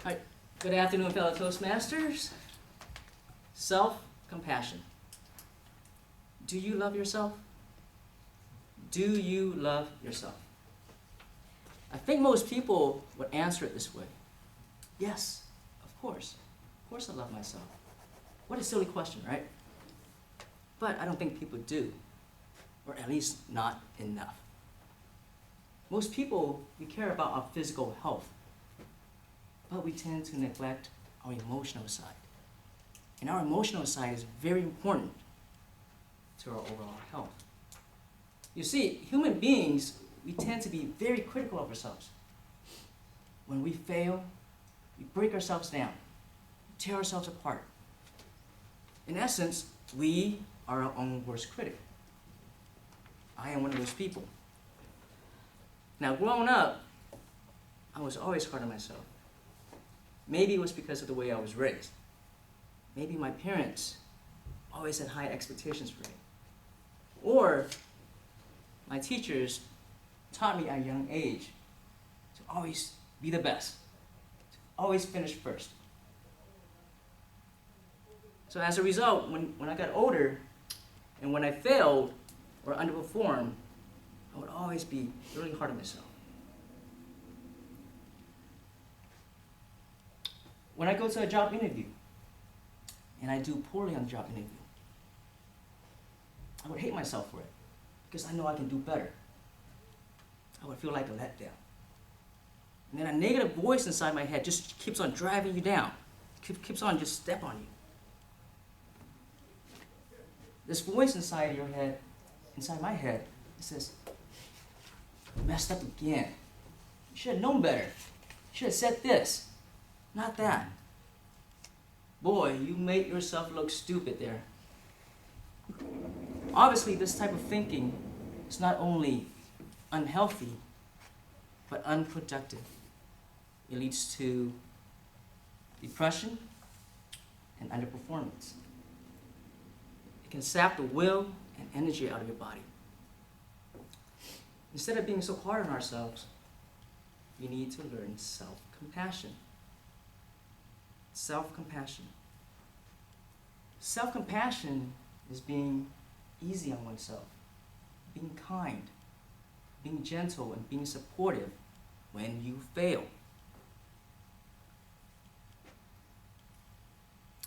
All right. Good afternoon, fellow Toastmasters. Self-compassion. Do you love yourself? Do you love yourself? I think most people would answer it this way. Yes, of course. Of course I love myself. What a silly question, right? But I don't think people do, or at least not enough. Most people, we care about our physical health, but we tend to neglect our emotional side. And our emotional side is very important to our overall health. You see, human beings, we tend to be very critical of ourselves. When we fail, we break ourselves down, we tear ourselves apart. In essence, we are our own worst critic. I am one of those people. Now, growing up, I was always hard on myself. Maybe it was because of the way I was raised. Maybe my parents always had high expectations for me. Or my teachers taught me at a young age to always be the best, to always finish first. So as a result, when I got older and when I failed or underperformed, I would always be really hard on myself. When I go to a job interview and I do poorly on the job interview, I would hate myself for it because I know I can do better. I would feel like a letdown. And then a negative voice inside my head just keeps on driving you down, keeps on just step on you. This voice inside your head, inside my head, it says, "You messed up again. You should have known better. You should have said this, not that. Boy, you made yourself look stupid there." Obviously, this type of thinking is not only unhealthy, but unproductive. It leads to depression and underperformance. It can sap the will and energy out of your body. Instead of being so hard on ourselves, we need to learn self-compassion. Self-compassion. Self-compassion is being easy on oneself, being kind, being gentle, and being supportive when you fail.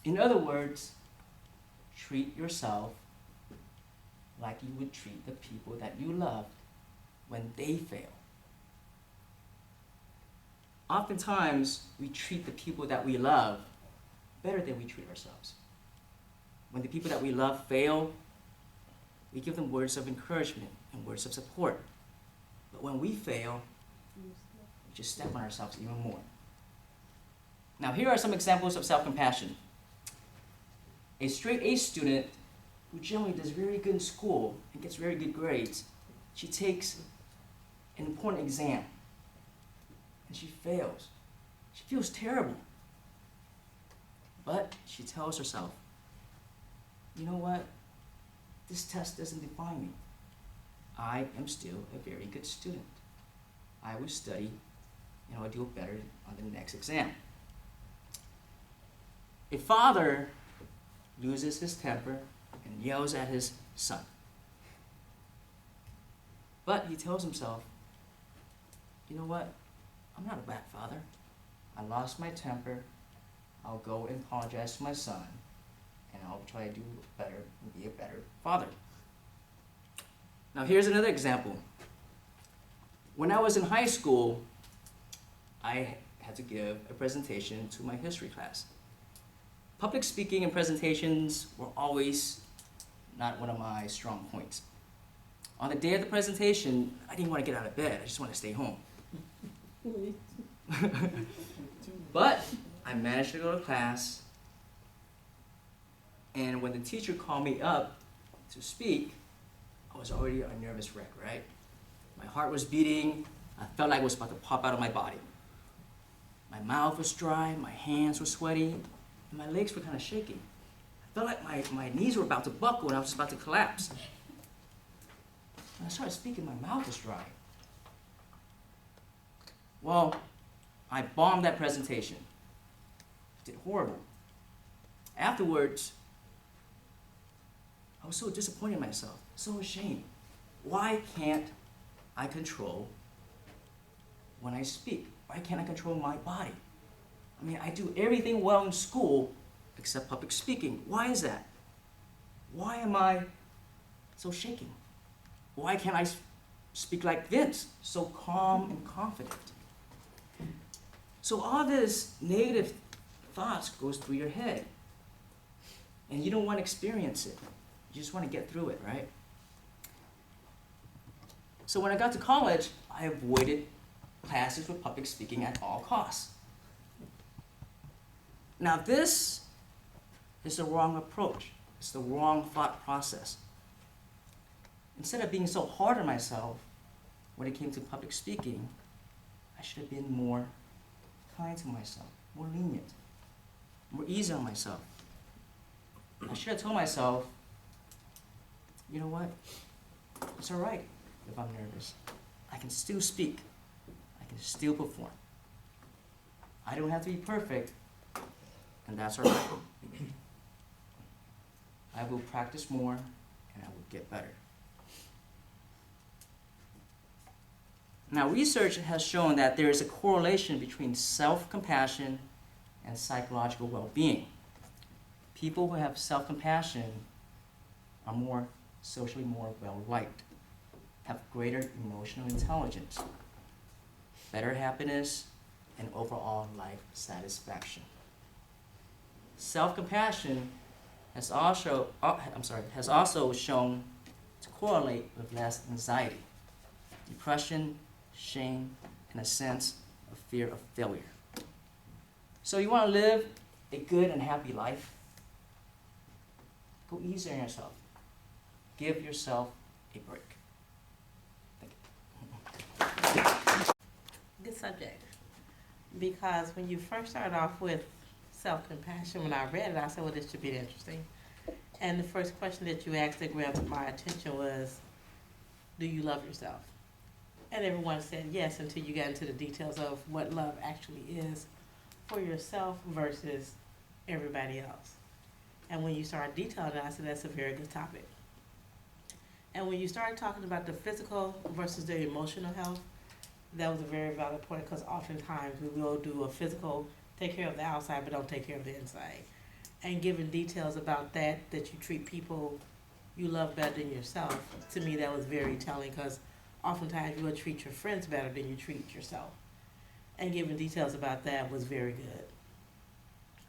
In other words, treat yourself like you would treat the people that you love when they fail. Oftentimes, we treat the people that we love better than we treat ourselves. When the people that we love fail, we give them words of encouragement and words of support. But when we fail, we just step on ourselves even more. Now, here are some examples of self-compassion. A straight A student who generally does very good in school and gets very good grades, she takes an important exam and she fails. She feels terrible. But she tells herself, you know what? This test doesn't define me. I am still a very good student. I will study and I will do better on the next exam. A father loses his temper and yells at his son. But he tells himself, you know what? I'm not a bad father. I lost my temper. I'll go and apologize to my son, and I'll try to do better and be a better father. Now here's another example. When I was in high school, I had to give a presentation to my history class. Public speaking and presentations were always not one of my strong points. On the day of the presentation, I didn't want to get out of bed. I just wanted to stay home. But I managed to go to class, and when the teacher called me up to speak, I was already a nervous wreck, right? My heart was beating. I felt like it was about to pop out of my body. My mouth was dry, my hands were sweaty, and my legs were kind of shaking. I felt like my knees were about to buckle and I was just about to collapse. When I started speaking, my mouth was dry. Well, I bombed that presentation. did horrible. Afterwards, I was so disappointed in myself, so ashamed. Why can't I control when I speak? Why can't I control my body? I mean, I do everything well in school except public speaking. Why is that? Why am I so shaking? Why can't I speak like Vince, so calm and confident? So all this negative thoughts goes through your head, and you don't want to experience it. You just want to get through it, right? So when I got to college, I avoided classes with public speaking at all costs. Now this is the wrong approach. It's the wrong thought process. Instead of being so hard on myself when it came to public speaking, I should have been more kind to myself, more lenient, more easy on myself. I should have told myself, you know what? It's all right if I'm nervous. I can still speak. I can still perform. I don't have to be perfect, and that's all right. I will practice more, and I will get better. Now, research has shown that there is a correlation between self-compassion and psychological well-being. People who have self-compassion are socially more well-liked, have greater emotional intelligence, better happiness, and overall life satisfaction. Self-compassion has also shown to correlate with less anxiety, depression, shame, and a sense of fear of failure. So you want to live a good and happy life? Go easy on yourself. Give yourself a break. Thank you. Good subject. Because when you first started off with self-compassion, when I read it, I said, well, this should be interesting. And the first question that you asked that grabbed my attention was, do you love yourself? And everyone said yes until you got into the details of what love actually is for yourself versus everybody else. And when you started detailing it, I said that's a very good topic. And when you started talking about the physical versus the emotional health, that was a very valid point, because oftentimes we will do a physical, take care of the outside, but don't take care of the inside. And giving details about that you treat people you love better than yourself, to me that was very telling, because oftentimes you will treat your friends better than you treat yourself. And giving details about that was very good.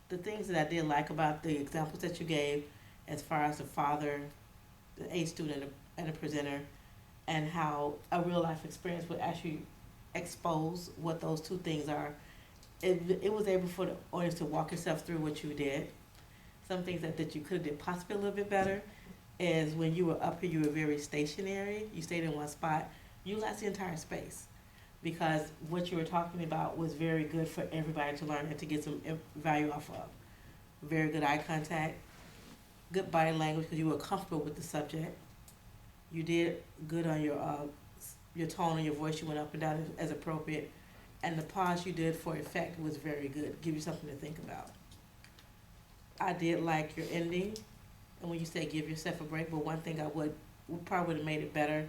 The things that I did like about the examples that you gave, as far as the father, the A student, and a presenter, and how a real life experience would actually expose what those two things are. It was able for the audience to walk yourself through what you did. Some things that you could have did possibly a little bit better is when you were up here, you were very stationary. You stayed in one spot. You lost the entire space, because what you were talking about was very good for everybody to learn and to get some value off of. Very good eye contact, good body language, because you were comfortable with the subject. You did good on your tone and your voice. You went up and down as appropriate. And the pause you did for effect was very good. Give you something to think about. I did like your ending, and when you say give yourself a break, but one thing I would have made it better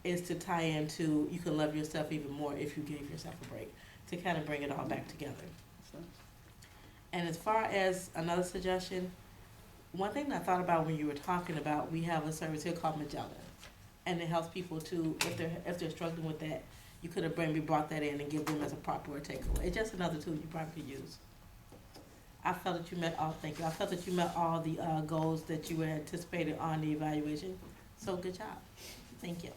is to tie into you can love yourself even more if you give yourself a break, to kind of bring it all back together. And as far as another suggestion, one thing that I thought about when you were talking about, we have a service here called Magellan, and it helps people to, if they're struggling with that, you could have brought that in and give them as a proper takeaway. It's just another tool you probably could use. I felt that you met all. Thank you. I felt that you met all the goals that you had anticipated on the evaluation. So good job. Thank you.